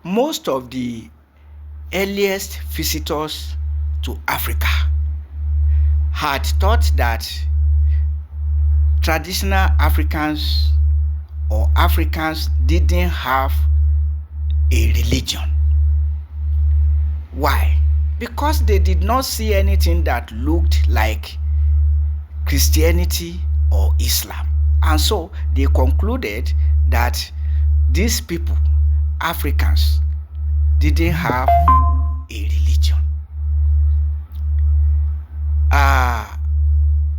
most of the earliest visitors to Africa had thought that traditional Africans or Africans didn't have a religion. Why? Because they did not see anything that looked like Christianity or Islam. And so they concluded that these people, Africans, didn't have a religion.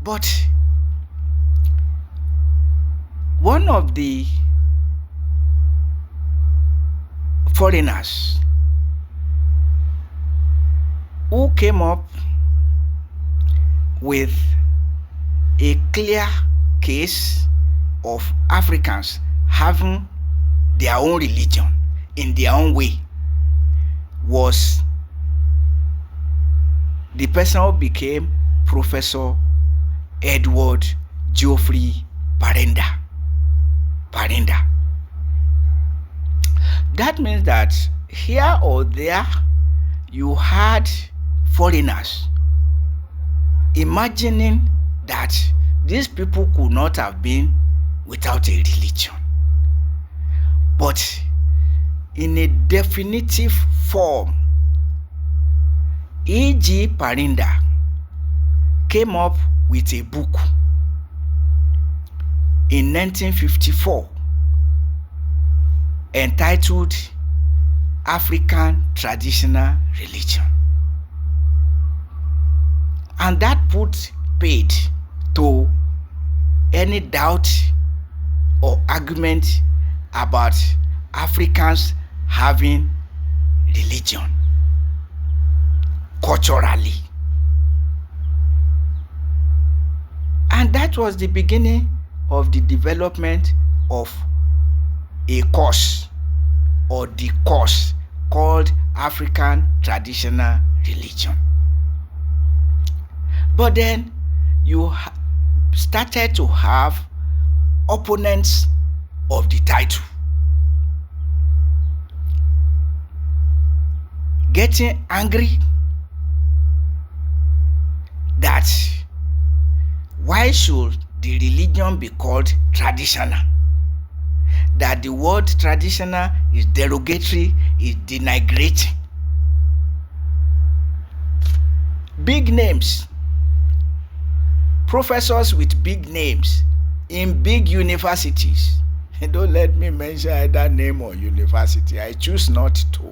But one of the foreigners who came up with a clear case of Africans having their own religion in their own way was the person who became Professor Edward Geoffrey Parenda. That means that here or there you had foreigners imagining that these people could not have been without a religion. But in a definitive form, E.G. Parenda came up with a book in 1954 entitled African Traditional Religion. And that put paid to any doubt or argument about Africans having religion culturally. And that was the beginning of the development of a course or the course called African Traditional Religion. But then you started to have opponents of the title getting angry that why should the religion be called traditional? That the word traditional is derogatory, is denigrating. Big names, professors with big names in big universities. Don't let me mention either name or university. I choose not to.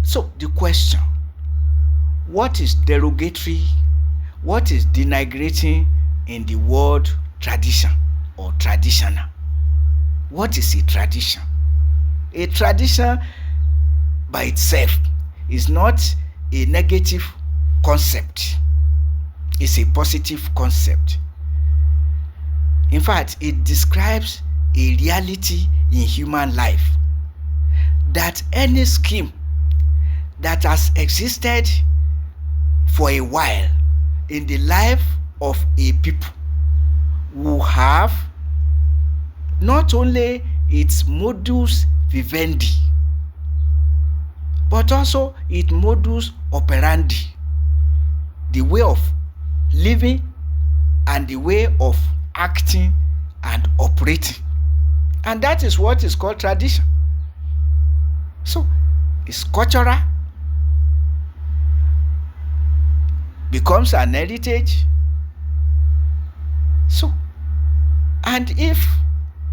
So the question, what is derogatory, what is denigrating in the word tradition or traditional? What is a tradition? A tradition by itself is not a negative concept. It's a positive concept. In fact, it describes a reality in human life, that any scheme that has existed for a while in the life of a people will have not only its modus vivendi, but also its modus operandi, the way of living and the way of acting and operating. And that is what is called tradition. So it's cultural, becomes an heritage. So, and if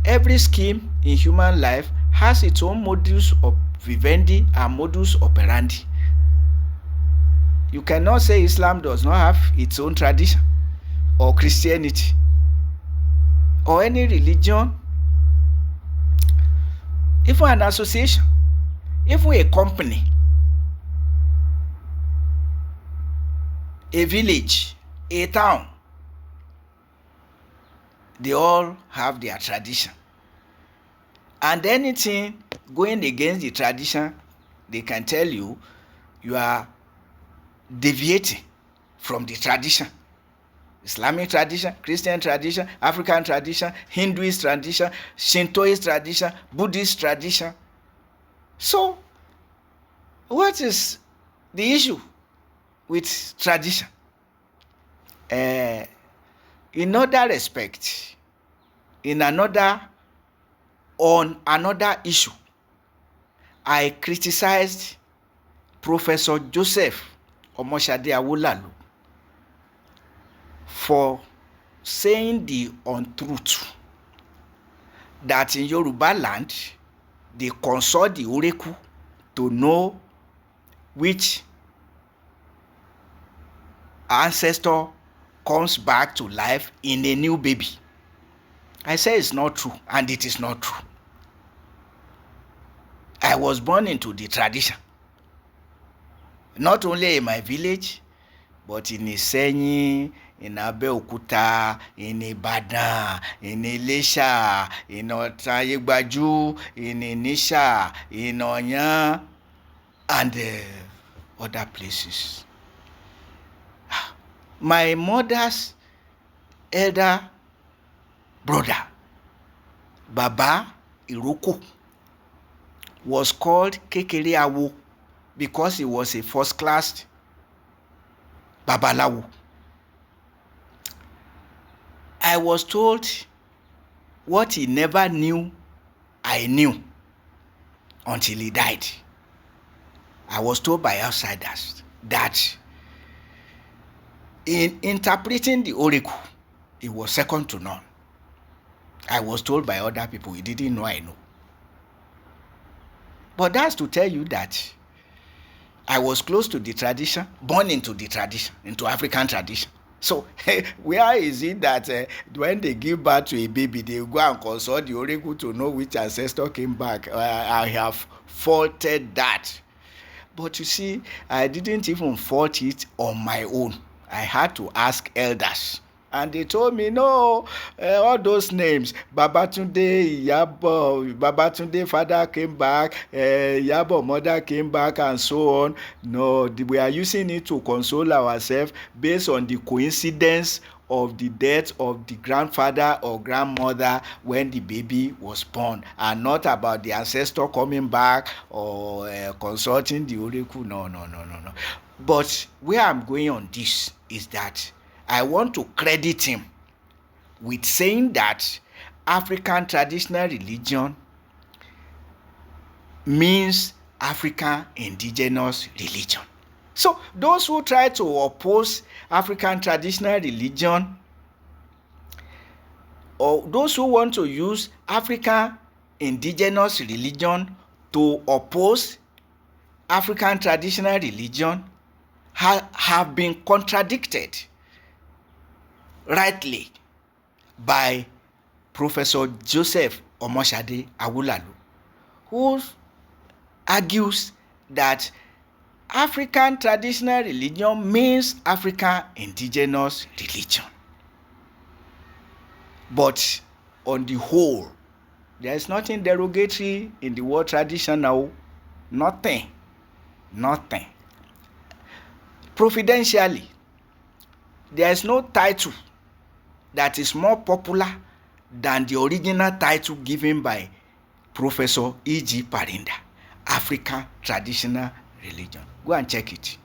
every scheme in human life has its own modus vivendi and modus operandi, you cannot say Islam does not have its own tradition, or Christianity, or any religion, even an association, even a company, a village, a town. They all have their tradition. And anything going against the tradition, they can tell you, you are deviating from the tradition. Islamic tradition, Christian tradition, African tradition, Hinduist tradition, Shintoist tradition, Buddhist tradition. So, what is the issue with tradition? In other respect, on another issue, I criticized Professor Joseph Omoshade Awolalu for saying the untruth that in Yoruba land they consult the oracle to know which ancestor comes back to life in a new baby. I say it's not true, and it is not true. I was born into the tradition, not only in my village, but in Isenyi, in Abeokuta, in Ibadan, in Ilesha, in Otayegbaju, in Inisha, in Oyan, and other places. My mother's elder brother, Baba Iroko, was called Kekere Awo because he was a first-class Babalawo. I was told what he never knew, I knew until he died. I was told by outsiders that in interpreting the oracle, he was second to none. I was told by other people, he didn't know I know. But that's to tell you that I was close to the tradition, born into the tradition, into African tradition. So where is it that when they give birth to a baby, they go and consult the oracle to know which ancestor came back? I have faulted that. But you see, I didn't even fault it on my own. I had to ask elders. And they told me, no, all those names, Babatunde, Iyabo, Babatunde father came back, Iyabo mother came back, and so on. No, we are using it to console ourselves based on the coincidence of the death of the grandfather or grandmother when the baby was born, and not about the ancestor coming back or consulting the oracle. No. But where I'm going on this is that I want to credit him with saying that African traditional religion means African indigenous religion. So those who try to oppose African traditional religion, or those who want to use African indigenous religion to oppose African traditional religion, have been contradicted rightly by Professor Joseph Omoshade Awolalu, who argues that African traditional religion means African indigenous religion. But on the whole, there is nothing derogatory in the word traditional. Nothing. Providentially, there is no title that is more popular than the original title given by Professor E.G. Parinda, African Traditional Religion. Go and check it.